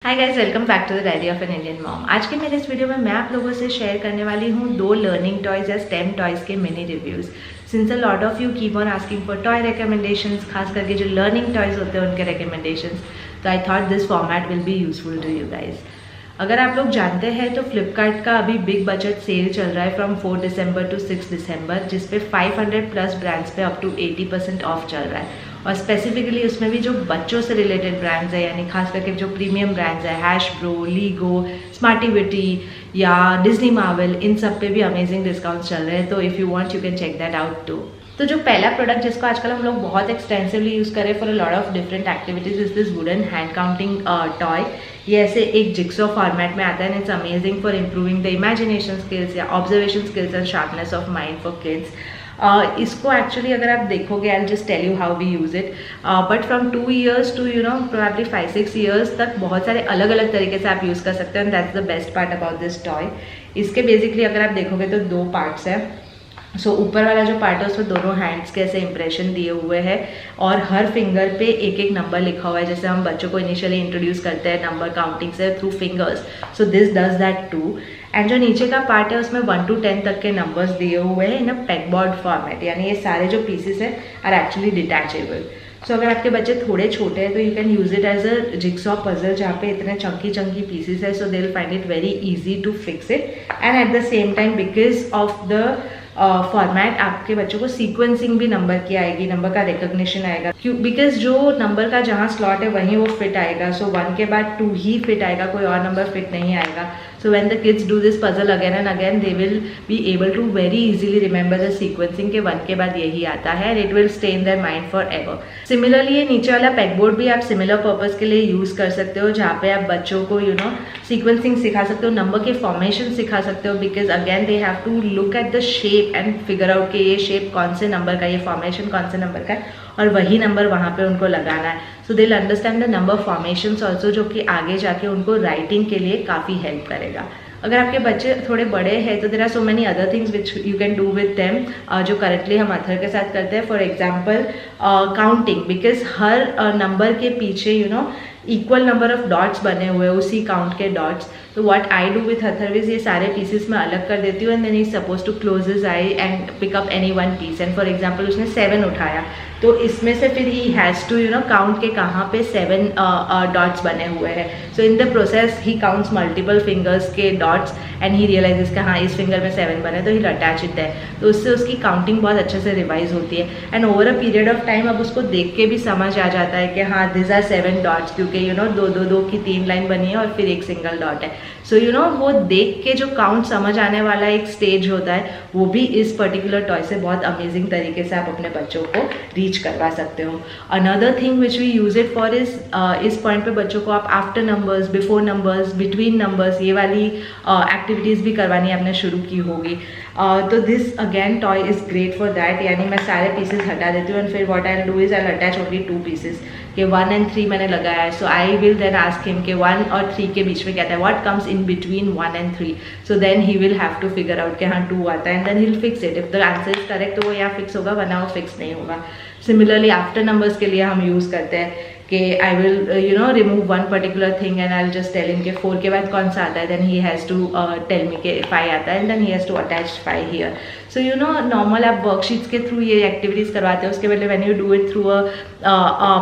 Hi guys, welcome back to the diary of an Indian mom. आज के मेरे इस वीडियो में मैं आप लोगों से शेयर करने वाली हूँ 2 लर्निंग टॉयज या स्टेम टॉयज के mini reviews. Since a lot of you keep on asking for toy recommendations, खास करके जो लर्निंग टॉयज होते हैं उनके रिकमेंडेशंस, तो I thought this format will be useful to you guys. अगर आप लोग जानते हैं तो फ्लिपकार्ट का अभी बिग बजट सेल चल रहा है फ्रॉम 4 दिसंबर टू 6 दिसंबर, जिसपे 500 प्लस ब्रांड्स पे अप टू 80% ऑफ चल रहा है। और स्पेसिफिकली उसमें भी जो बच्चों से रिलेटेड ब्रांड्स है, यानी खास करके जो प्रीमियम ब्रांड्स है, हैशब्रो, लीगो, स्मार्टिविटी या डिज्नी मार्वल, इन सब पे भी अमेजिंग डिस्काउंट चल रहे हैं। तो if you want you can check that out too. तो जो पहला प्रोडक्ट जिसको आजकल हम लोग बहुत एक्सटेंसिवली यूज़ करें for a lot of different activities is this wooden hand counting toy. ये ऐसे एक जिक्सॉ फॉर्मेट में आता है and it's amazing for improving the imagination skills या observation skills and sharpness of mind for kids. इसको actually अगर आप देखोगे, I just tell you how we use it, but from 2 years to probably 5-6 years तक बहुत सारे अलग अलग तरीके से आप यूज़ कर सकते हैं and that's the best part about this toy. इसके बेसिकली अगर आप देखोगे तो 2 पार्ट्स हैं। सो ऊपर वाला जो पार्ट है उसमें दोनों हैंड्स के ऐसे इंप्रेशन दिए हुए हैं और हर फिंगर पे एक एक नंबर लिखा हुआ है, जैसे हम बच्चों को इनिशियली इंट्रोड्यूस करते हैं नंबर काउंटिंग से through fingers. So this does that too. And जो नीचे का पार्ट है उसमें 1 to 10 तक के नंबर्स दिए हुए हैं इन अ पेगबोर्ड फॉर्मेट, यानी ये सारे जो पीसेस है आर एक्चुअली डिटैचेबल। सो अगर आपके बच्चे थोड़े छोटे हैं तो you can use it as a jigsaw puzzle, जहाँ पे इतने चंकी पीसेस है, so they will find it very easy to fix it. And at the same time because of the format आपके बच्चों को सीक्वेंसिंग भी नंबर की आएगी, नंबर का रिकॉग्निशन आएगा, क्यों? बिकॉज जो नंबर का जहाँ स्लॉट है वहीं वो फिट आएगा। सो 1 के बाद 2 ही फिट आएगा, कोई और नंबर फिट नहीं आएगा। So when the kids do this puzzle again and again, they will be able to very easily remember the sequencing के 1 के बाद यही आता है and it will stay in their mind forever. Similarly ये नीचे वाला पेगबोर्ड भी आप सिमिलर पर्पस के लिए यूज कर सकते हो, जहाँ पे आप बच्चों को सीक्वेंसिंग सिखा सकते हो, नंबर के फॉर्मेशन सिखा सकते हो, because again they have to look at the shape and figure out कि ये शेप कौन से नंबर का, ये फॉर्मेशन कौन से नंबर का है और वही नंबर वहाँ पे उनको लगाना है। So they will understand the number formations also, जो कि आगे जाके उनको राइटिंग के लिए काफ़ी हेल्प करेगा। अगर आपके बच्चे थोड़े बड़े हैं तो there are so many other things which you can do with them, जो करंटली हम अथर के साथ करते हैं। फॉर एग्जाम्पल काउंटिंग, बिकॉज हर नंबर के पीछे इक्वल नंबर ऑफ डॉट्स बने हुए हैं, उसी काउंट के डॉट्स। तो what I do with Atharv is, ये सारे पीसेस मैं अलग कर देती हूँ and then he is suppose to close his eye and pick up any one piece. And for example उसने 7 उठाया, तो इसमें से फिर ही हैज़ टू काउंट के कहाँ पे 7 डॉट्स बने हुए हैं। So in the process he counts multiple fingers के डॉट्स एंड ही रियलाइजेस कि हाँ इस फिंगर में 7 बने, तो ही अटैच इट है। तो उससे उसकी काउंटिंग बहुत अच्छे से रिवाइज होती है and over a period of time अब उसको देख के भी समझ आ जाता है कि हाँ दिस आर 7 डॉट्स, क्योंकि 2 की 3 लाइन बनी है और फिर एक सिंगल डॉट है। सो वो देख के जो काउंट समझ आने वाला एक स्टेज होता है, वो भी इस पर्टिकुलर टॉय से बहुत अमेजिंग तरीके से आप अपने बच्चों को रीच करवा सकते हो। Another thing which we use it for इस पॉइंट पे बच्चों को आप after numbers, before numbers, between numbers, ये वाली एक्टिविटीज़ भी करवानी आपने शुरू की होगी। तो this again toy is great for that, यानी मैं सारे पीसेस हटा देती हूँ एंड फिर what I do is I attach only 2 pieces कि 1 and 3 मैंने लगाया है। So I will then ask him कि 1 और 3 के बीच में क्या था, what comes in between 1 and 3। So then he will have to figure out कि हाँ 2 आता है and then he will fix it. If the answer is correct तो वो यहाँ फिक्स होगा, वरना वो फिक्स नहीं होगा। सिमिलरली आफ्टर नंबर्स के लिए हम यूज़ करते हैं कि I will remove one particular thing and I will just tell him कि 4 के बाद कौन सा आता है, then he has to tell me कि 5 आता है and then he has to attach 5 here. So normal आप वर्कशीट्स के थ्रू ये एक्टिविटीज़ करवाते हैं, उसके बदले when you do it through a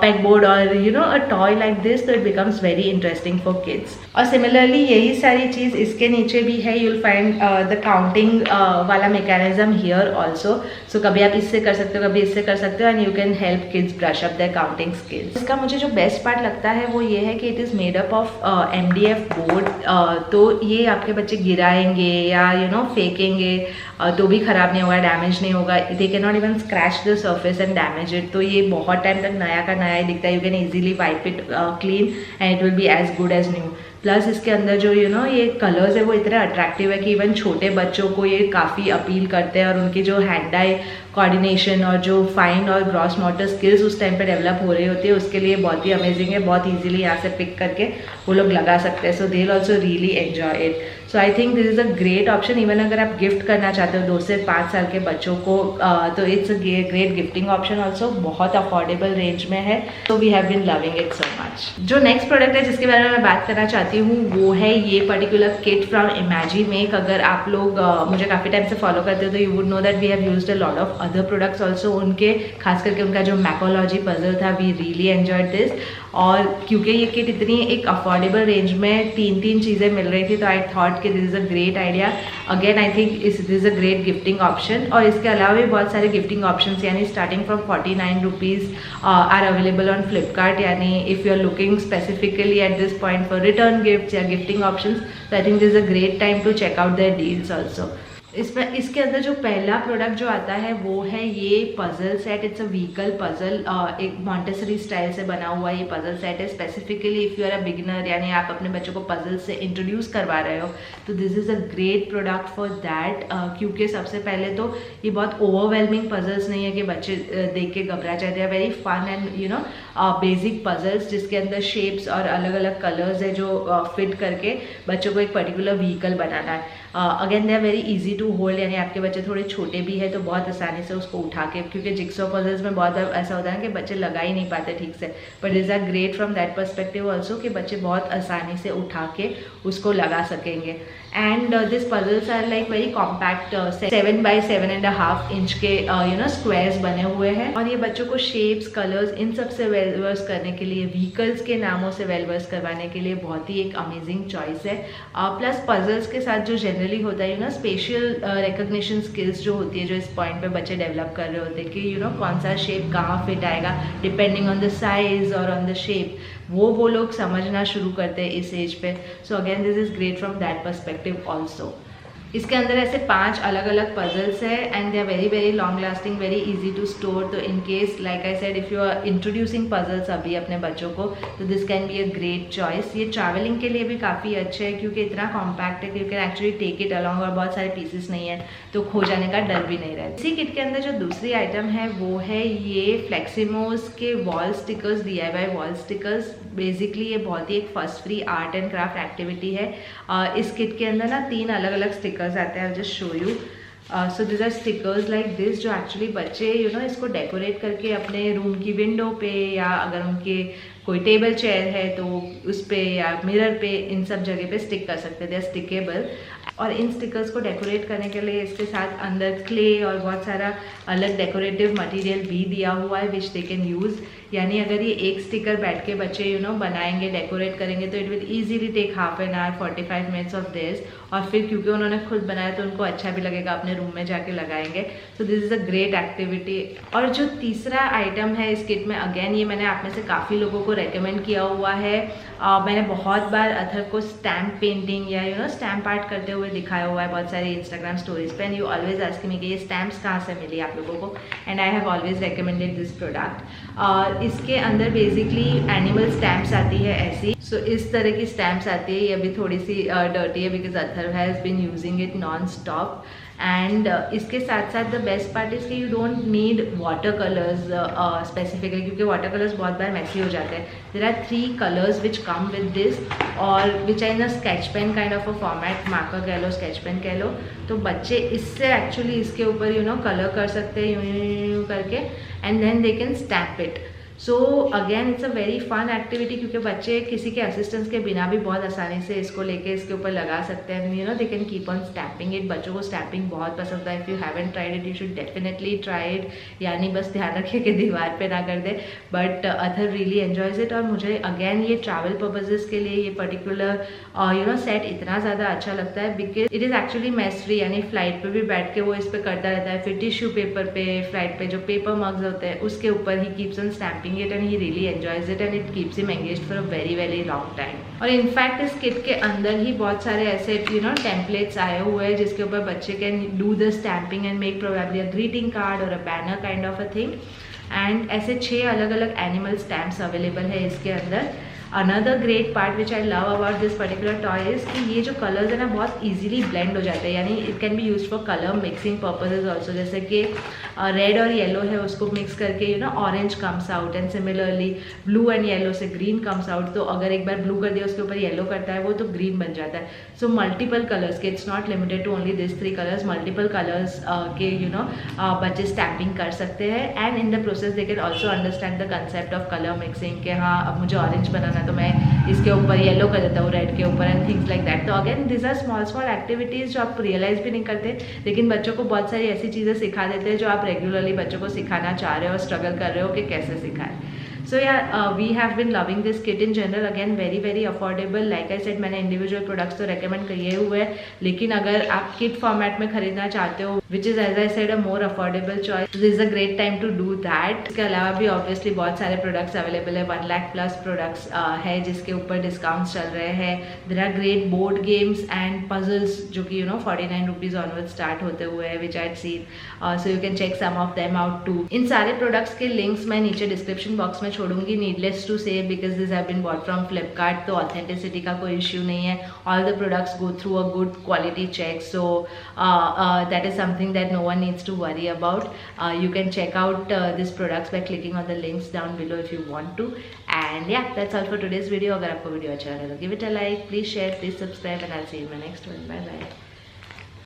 pegboard और अ टॉय लाइक दिस, तो it becomes very interesting for kids. और सिमिलरली यही सारी चीज़ इसके नीचे भी है, you will find the counting वाला मैकेनिज्म हियर ऑल्सो। सो कभी आप इससे कर सकते हो, कभी इससे कर सकते हो and you can help kids brush up their counting skills. इसका मुझे जो बेस्ट पार्ट लगता है वो ये है कि it is made up of MDF board. तो ये आपके बच्चे गिराएंगे या फेंकेंगे तो भी ख़राब नहीं होगा, डैमेज नहीं होगा। They can not even scratch the surface and damage it. तो ये बहुत टाइम तक नया का नया ही दिखता है। You can easily wipe it clean and it will be as good as new. Plus इसके अंदर जो ये कलर्स है वो इतने अट्रैक्टिव है कि इवन छोटे बच्चों को ये काफ़ी अपील करते हैं और उनकी जो हैंड आई कोऑर्डिनेशन और जो फाइन और ग्रॉस मोटर स्किल्स उस टाइम पे डेवलप हो रही होती है, उसके लिए बहुत ही अमेजिंग है। बहुत इजीली यहाँ से पिक करके वो लोग लगा सकते हैं। So they will also really enjoy it. So I think this is a great option. Even अगर आप गिफ्ट करना चाहते हो 2 से 5 साल के बच्चों को तो it's a great gifting option also. बहुत अफोर्डेबल रेंज में है, तो we have been loving it so much. जो नेक्स्ट प्रोडक्ट है जिसके बारे में मैं बात करना चाहती हूँ वो है ये पर्टिकुलर किट फ्रॉम इमेजिमेक। अगर आप लोग मुझे काफ़ी टाइम से फॉलो करते हो तो you would know that we have used a lot of other products also. उनके खास करके उनका जो मैकोलॉजी पजल था, वी रियली एन्जॉयड दिस। और क्योंकि ये किट इतनी एक अफोर्डेबल रेंज में 3 चीज़ें मिल रही थी, तो आई थॉट कि this is a great idea. Again I think this is a great gifting option. और इसके अलावा भी बहुत सारे गिफ्टिंग ऑप्शन यानी starting from 49 rupees are available on Flipkart. यानी if you are looking specifically at this point for return gifts या gifting options, तो I think this is a great time to check out their deals also. इसके अंदर जो पहला product जो आता है वो है ये puzzle set. It's a vehicle puzzle, एक मॉन्टेसरी स्टाइल से बना हुआ ये पजल सेट है। Specifically if you are a beginner यानी आप अपने बच्चों को पजल से इंट्रोड्यूस करवा रहे हो, तो this is a great product for that. क्योंकि सबसे पहले तो ये बहुत ओवरवेलमिंग पजल्स नहीं है कि बच्चे देख के घबरा जाते हैं। Very fun and you know basic puzzles जिसके अंदर शेप्स और अलग अलग कलर्स है जो फिट करके बच्चों को एक पर्टिकुलर व्हीकल बनाना है। Again they are very easy to hold, यानी आपके बच्चे थोड़े छोटे भी है तो बहुत आसानी से उसको उठा के, क्योंकि जिक्सॉ पजल्स में बहुत ऐसा होता है ना कि बच्चे लगा ही नहीं पाते ठीक से, but this are great from that perspective also कि बच्चे बहुत आसानी से उठा के उसको लगा सकेंगे। And this puzzles are like very compact 7 by 7.5 inch के स्क्वायर्स बने हुए हैं। और ये बच्चों को शेप्स, कलर्स इन सब से वेल वर्स करने के लिए, व्हीकल्स के नामों से वेल वर्स करवाने के लिए बहुत ही एक अमेजिंग चॉइस है। प्लस पजल्स के साथ जो जनरली होता है स्पेशियल रिकग्निशन स्किल्स जो होती है, जो इस पॉइंट पे बच्चे डेवलप कर रहे होते हैं कि कौन सा शेप कहाँ फिट आएगा डिपेंडिंग ऑन द साइज और ऑन द शेप, वो लोग समझना शुरू करते हैं इस एज पे। So again this is great from that perspective also. इसके अंदर ऐसे 5 अलग अलग पजल्स है and they are very very long lasting, very easy to store. तो in case like I said if you are introducing puzzles अभी अपने बच्चों को, तो this can be a great choice. ये ट्रैवलिंग के लिए भी काफ़ी अच्छे है क्योंकि इतना कॉम्पैक्ट है कि you can actually take it along, और बहुत सारे पीसेस नहीं है तो खो जाने का डर भी नहीं रहता। इसी किट के अंदर जो दूसरी आइटम है वो है ये फ्लेक्सिमोस के wall stickers, DIY wall stickers. Basically ये बहुत ही एक first free art and craft activity है। इस किट के अंदर ना 3 अलग अलग स्टिकर्स आते हैं। Just show you. So this are stickers like this जो एक्चुअली बच्चे इसको डेकोरेट करके अपने रूम की विंडो पे, या अगर उनके कोई टेबल चेयर है तो उस पे या मिरर पे, इन सब जगह पे स्टिक कर सकते हैं। They are stickable. और इन स्टिकर्स को डेकोरेट करने के लिए इसके साथ अंदर क्ले और बहुत सारा अलग डेकोरेटिव मटेरियल भी दिया हुआ है विच दे कैन यूज़। यानी अगर ये एक स्टिकर बैठ के बच्चे बनाएंगे, डेकोरेट करेंगे, तो it will easily take half an hour 45 minutes of this. और फिर क्योंकि उन्होंने खुद बनाया तो उनको अच्छा भी लगेगा, अपने रूम में जाके लगाएंगे। So this is a great activity. और जो तीसरा आइटम है इस किट में, अगेन ये मैंने आप में से काफ़ी लोगों को रेकमेंड किया हुआ है। मैंने बहुत बार अथर को स्टैम्प पेंटिंग या स्टैम्प आर्ट करते हुए दिखाया हुआ है बहुत सारी इंस्टाग्राम स्टोरीज पे, and you always ask me कि ये स्टैम्प्स कहाँ से मिली आप लोगों को, and I have always recommended this product. इसके अंदर बेसिकली एनिमल स्टैम्प्स आती है ऐसी। सो इस तरह की स्टैम्प्स आती है। ये अभी थोड़ी सी डर्टी है because Athar has been using it non stop. And इसके साथ साथ द बेस्ट पार्ट इज कि you don't need water colours specifically, क्योंकि वाटर कलर्स बहुत बार मैसी हो जाते हैं। There are 3 colours which come with this, और which are in a sketch pen kind of a format, marker कह लो, स्केच पेन कह लो। तो बच्चे इससे एक्चुअली इसके ऊपर कलर कर सकते हैं यूँ करके, and then they can stamp it. So again it's a very fun activity, क्योंकि बच्चे किसी के असिस्टेंस के बिना भी बहुत आसानी से इसको लेके इसके ऊपर लगा सकते हैं। They can keep on stamping it. बच्चों को स्टैम्पिंग बहुत पसंद है। If you haven't tried it, you should definitely try it. यानी बस ध्यान रखिए कि दीवार पे ना कर दे, but Athar really enjoys it. और मुझे अगेन ये ट्रैवल पर्पजेज़ के लिए ये पर्टिकुलर सेट इतना ज़्यादा अच्छा लगता है because it is actually mess free, यानी फ्लाइट पे भी बैठ के वो इस पर करता रहता है। फिर टिश्यू पेपर पे, फ्लाइट पे जो पेपर मग्स होते हैं उसके ऊपर he keeps on stamping it, and he really enjoys it and it keeps him engaged for a very very long time. और इनफैक्ट इस किट के अंदर ही बहुत सारे ऐसे टेम्पलेट्स आए हुए हैं जिसके ऊपर बच्चे can do the stamping and make probably a greeting card और a banner kind of a thing. And ऐसे 6 अलग अलग एनिमल स्टैम्प्स अवेलेबल है इसके अंदर। Another great part which I love about this particular toy is कि ये जो कलर्स है ना बहुत ईजिली ब्लेंड हो जाते हैं, यानी it can be use for colour mixing purposes also. जैसे कि रेड और येलो है, उसको मिक्स करके orange comes out, and similarly blue and yellow से ग्रीन कम्स आउट। तो अगर एक बार ब्लू कर दिया उसके ऊपर येलो करता है वो, तो ग्रीन बन जाता है। सो मल्टीपल कलर्स के, it's not limited to only this 3 colours, multiple colours के बच्चे स्टैम्पिंग कर सकते हैं। And in the process they can also understand the concept of colour mixing, कि हाँ अब मुझे ऑरेंज बनाना है तो मैं इसके ऊपर येलो कर देता हूँ रेड के ऊपर, एंड थिंग्स लाइक दैट। तो again this are small small activities जो आप रियलाइज भी नहीं करते, लेकिन बच्चों को बहुत सारी ऐसी चीज़ें सिखा देते हैं जो आप रेगुलरली बच्चों को सिखाना चाह रहे हो और स्ट्रगल कर रहे हो कि कैसे सिखाएं। So yeah, we have been loving this kit in general. Again, very affordable. Like I said, मैंने individual products तो recommend किए हुए हैं, लेकिन अगर आप kit format में खरीदना चाहते हो, which is as I said a more affordable choice, so this is a great time to do that. इसके अलावा भी obviously बहुत सारे products available है, 1 lakh plus products है जिसके ऊपर discounts चल रहे हैं. There are great board games and puzzles जो कि 49 rupees onwards start होते हुए हैं, which I had seen. So you can check some of them out too. इन सारे products के links मैं नीचे description box में छोड़ूंगी, needless to say, because this have been bought from Flipkart, तो ऑथेंटिसिटी का कोई इश्यू नहीं है. All the products go through a good quality check, so that is something that no one needs to worry about. You can check out this products by clicking on the links down below if you want to. And या that's all for today's video. अगर आपको video अच्छा लगे तो give it a like, please share, please subscribe, and I will see you in my next one. Bye bye.